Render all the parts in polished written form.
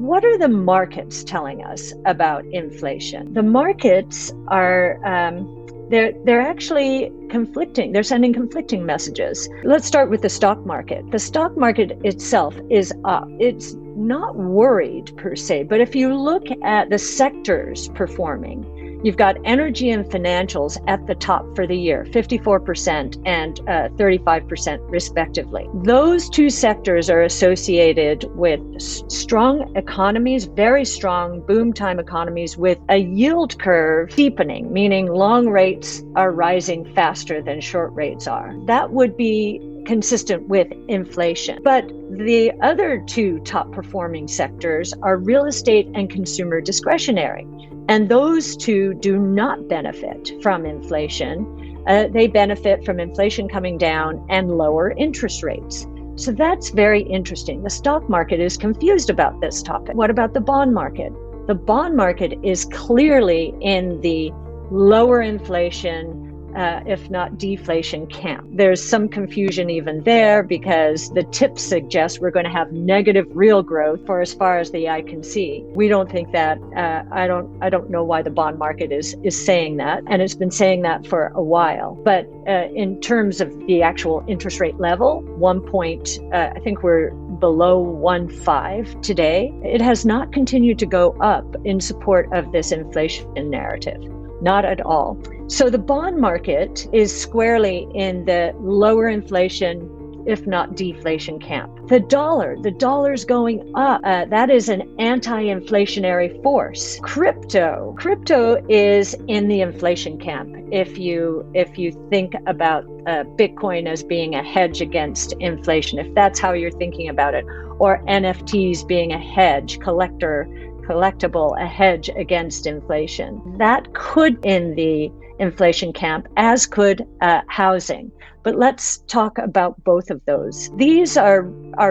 what are the markets telling us about inflation? The markets are they're actually conflicting. They're sending conflicting messages. Let's start with the stock market. The stock market itself is up. It's not worried per se, but if you look at the sectors performing, you've got energy and financials at the top for the year, 54% and 35% respectively. Those two sectors are associated with strong economies, very strong boom time economies with a yield curve deepening, meaning long rates are rising faster than short rates are. That would be consistent with inflation. But the other two top performing sectors are real estate and consumer discretionary. And those two do not benefit from inflation. They benefit from inflation coming down and lower interest rates. So that's very interesting. The stock market is confused about this topic. What about the bond market? The bond market is clearly in the lower inflation, if not deflation camp. There's some confusion even there because the tips suggest we're going to have negative real growth for as far as the eye can see. We don't think that. I don't know why the bond market is saying that, and it's been saying that for a while. But in terms of the actual interest rate level, I think we're below 1.5 today. It has not continued to go up in support of this inflation narrative. Not at all. So the bond market is squarely in the lower inflation, if not deflation camp. The dollar's going up. That is an anti-inflationary force. Crypto is in the inflation camp. If you think about Bitcoin as being a hedge against inflation, if that's how you're thinking about it, or NFTs being a hedge, collectible, a hedge against inflation. That could in the inflation camp, as could housing. But let's talk about both of those. These are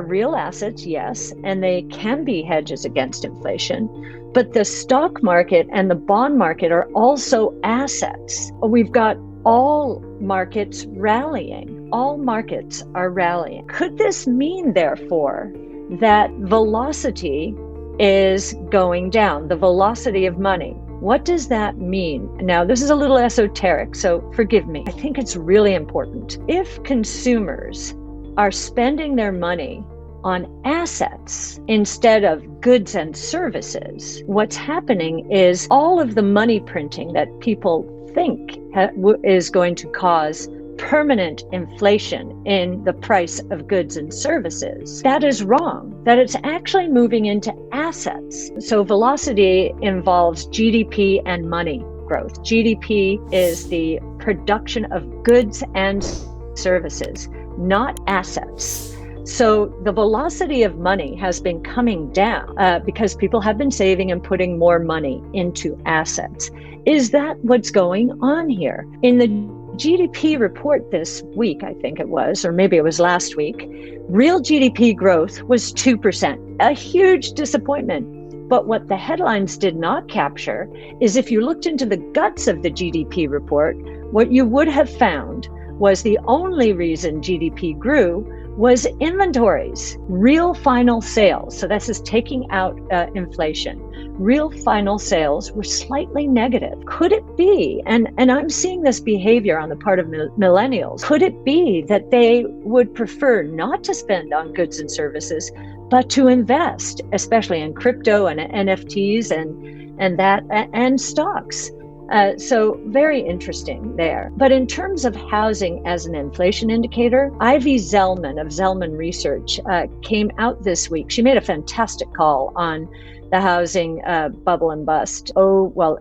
real assets, yes, and they can be hedges against inflation. But the stock market and the bond market are also assets. We've got all markets rallying. All markets are rallying. Could this mean, therefore, that velocity is going down, the velocity of money? What does that mean? Now, this is a little esoteric, so forgive me. I think it's really important. If consumers are spending their money on assets instead of goods and services, what's happening is all of the money printing that people think is going to cause permanent inflation in the price of goods and services. That is wrong, that it's actually moving into assets. So velocity involves GDP and money growth. GDP is the production of goods and services, not assets. So the velocity of money has been coming down because people have been saving and putting more money into assets. Is that what's going on here? In the GDP report this week, I think it was, or maybe it was last week, real GDP growth was 2%, a huge disappointment. But what the headlines did not capture is if you looked into the guts of the GDP report, what you would have found was the only reason GDP grew was inventories, real final sales. So this is taking out inflation. Real final sales were slightly negative. Could it be, and I'm seeing this behavior on the part of millennials, could it be that they would prefer not to spend on goods and services, but to invest, especially in crypto and NFTs and stocks? So very interesting there. But in terms of housing as an inflation indicator, Ivy Zellman of Zellman Research came out this week. She made a fantastic call on the housing bubble and bust,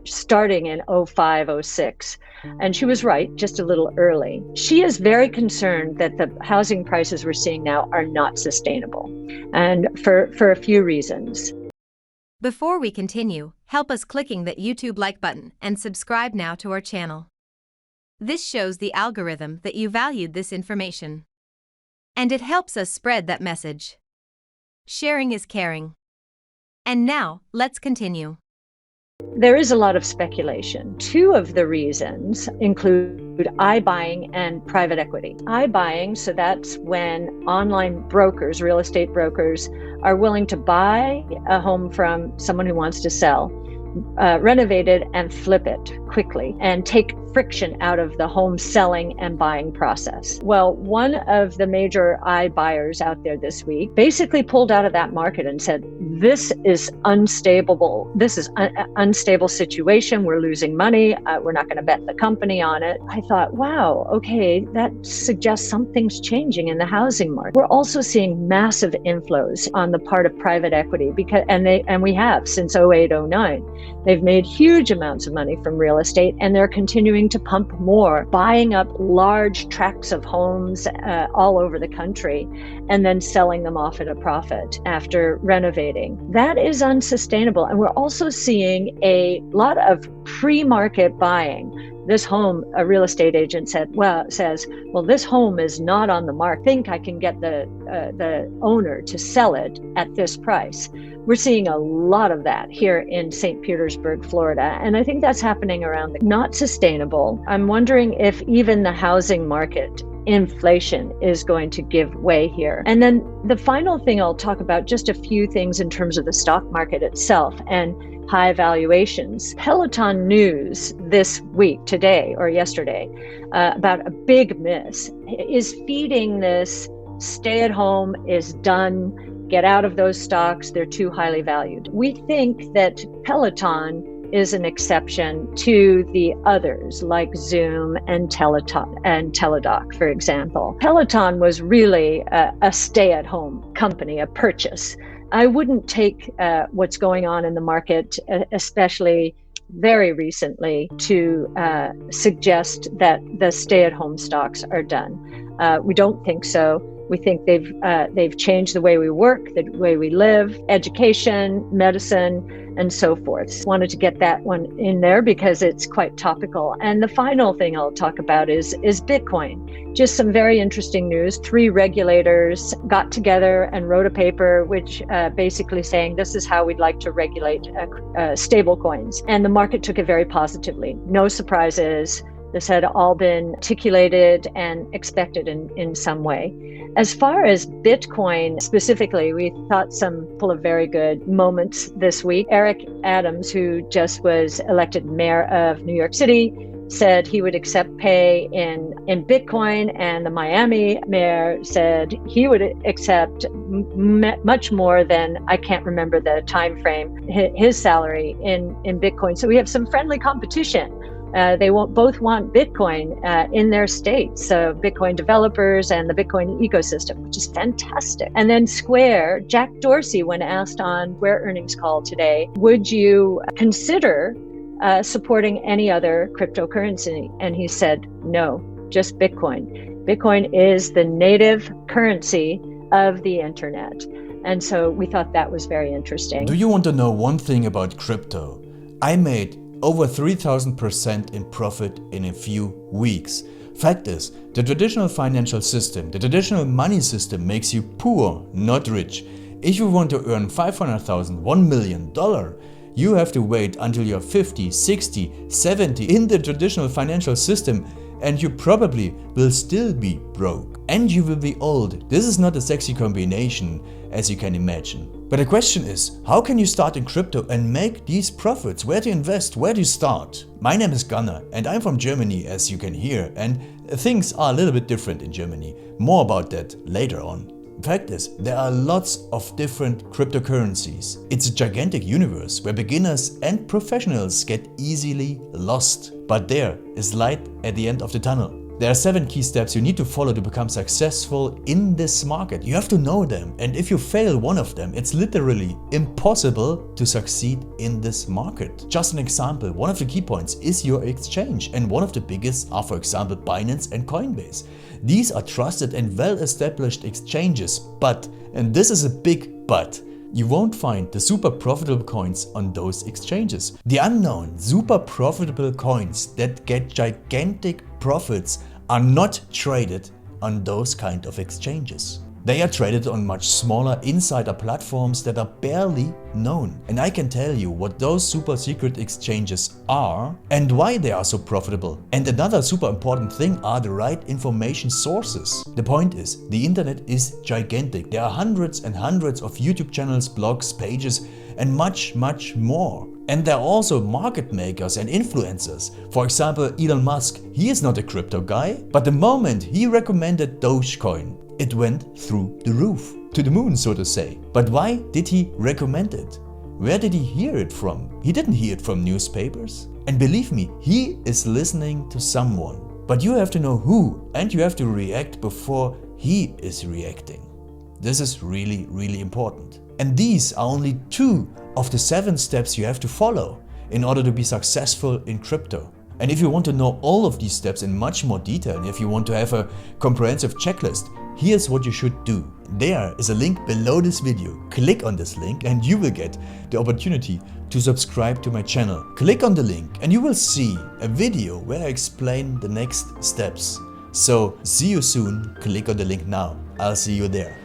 starting in 05, 06. And she was right, just a little early. She is very concerned that the housing prices we're seeing now are not sustainable, and for a few reasons. Before we continue, help us clicking that YouTube like button and subscribe now to our channel. This shows the algorithm that you valued this information, and it helps us spread that message. Sharing is caring. And now, let's continue. There is a lot of speculation. Two of the reasons include iBuying and private equity. iBuying, so that's when online brokers, real estate brokers, are willing to buy a home from someone who wants to sell, renovate it and flip it quickly and take friction out of the home selling and buying process. Well, one of the major iBuyers out there this week basically pulled out of that market and said, this is unstable. This is an unstable situation. We're losing money. We're not going to bet the company on it. I thought, wow, okay, that suggests something's changing in the housing market. We're also seeing massive inflows on the part of private equity and we have since 0809. They've made huge amounts of money from real estate, and they're continuing to pump more, buying up large tracts of homes all over the country and then selling them off at a profit after renovating. That is unsustainable. And we're also seeing a lot of pre-market buying. This home, a real estate agent says, well, this home is not on the market. I think I can get the owner to sell it at this price. We're seeing a lot of that here in St. Petersburg, Florida. And I think that's happening around not sustainable. I'm wondering if even the housing market inflation is going to give way here. And then the final thing I'll talk about, just a few things in terms of the stock market itself and high valuations. Peloton news this week, today or yesterday, about a big miss is feeding this stay at home is done. Get out of those stocks. They're too highly valued. We think that Peloton is an exception to the others like Zoom and Teladoc, for example. Peloton was really a stay-at-home company, a purchase. I wouldn't take what's going on in the market, especially very recently, to suggest that the stay-at-home stocks are done. We don't think so. We think they've changed the way we work, the way we live, education, medicine, and so forth. Wanted to get that one in there because it's quite topical. And the final thing I'll talk about is Bitcoin. Just some very interesting news. 3 regulators got together and wrote a paper which basically saying this is how we'd like to regulate stable coins. And the market took it very positively. No surprises. This had all been articulated and expected in some way. As far as Bitcoin specifically, we thought some full of very good moments this week. Eric Adams, who just was elected mayor of New York City, said he would accept pay in Bitcoin, and the Miami mayor said he would accept much more than, I can't remember the time frame, his salary in Bitcoin. So we have some friendly competition. They both want Bitcoin in their states, so Bitcoin developers and the Bitcoin ecosystem, which is fantastic. And then Square, Jack Dorsey, when asked on Square earnings call today, would you consider supporting any other cryptocurrency? And he said, no, just Bitcoin. Bitcoin is the native currency of the internet. And so we thought that was very interesting. Do you want to know one thing about crypto? I made over 3,000% in profit in a few weeks. Fact is, the traditional financial system, the traditional money system makes you poor, not rich. If you want to earn $500,000, $1 million, you have to wait until you're 50, 60, 70 in the traditional financial system, and you probably will still be broke. And you will be old. This is not a sexy combination, as you can imagine. But the question is, how can you start in crypto and make these profits? Where to invest? Where to start? My name is Gunnar and I'm from Germany, as you can hear, and things are a little bit different in Germany. More about that later on. The fact is, there are lots of different cryptocurrencies. It's a gigantic universe where beginners and professionals get easily lost. But there is light at the end of the tunnel. There are 7 key steps you need to follow to become successful in this market. You have to know them, and if you fail one of them, it's literally impossible to succeed in this market. Just an example, one of the key points is your exchange, and one of the biggest are, for example, Binance and Coinbase. These are trusted and well-established exchanges, but, and this is a big but, you won't find the super profitable coins on those exchanges. The unknown super profitable coins that get gigantic profits are not traded on those kind of exchanges. They are traded on much smaller insider platforms that are barely known. And I can tell you what those super secret exchanges are and why they are so profitable. And another super important thing are the right information sources. The point is, the internet is gigantic. There are hundreds and hundreds of YouTube channels, blogs, pages, and much more. And there are also market makers and influencers. For example, Elon Musk, he is not a crypto guy, but the moment he recommended Dogecoin, it went through the roof, to the moon, so to say. But why did he recommend it? Where did he hear it from? He didn't hear it from newspapers. And believe me, he is listening to someone. But you have to know who, and you have to react before he is reacting. This is really important. And these are only 2 of the 7 steps you have to follow in order to be successful in crypto. And if you want to know all of these steps in much more detail, and if you want to have a comprehensive checklist, here's what you should do. There is a link below this video. Click on this link and you will get the opportunity to subscribe to my channel. Click on the link and you will see a video where I explain the next steps. So see you soon. Click on the link now. I'll see you there.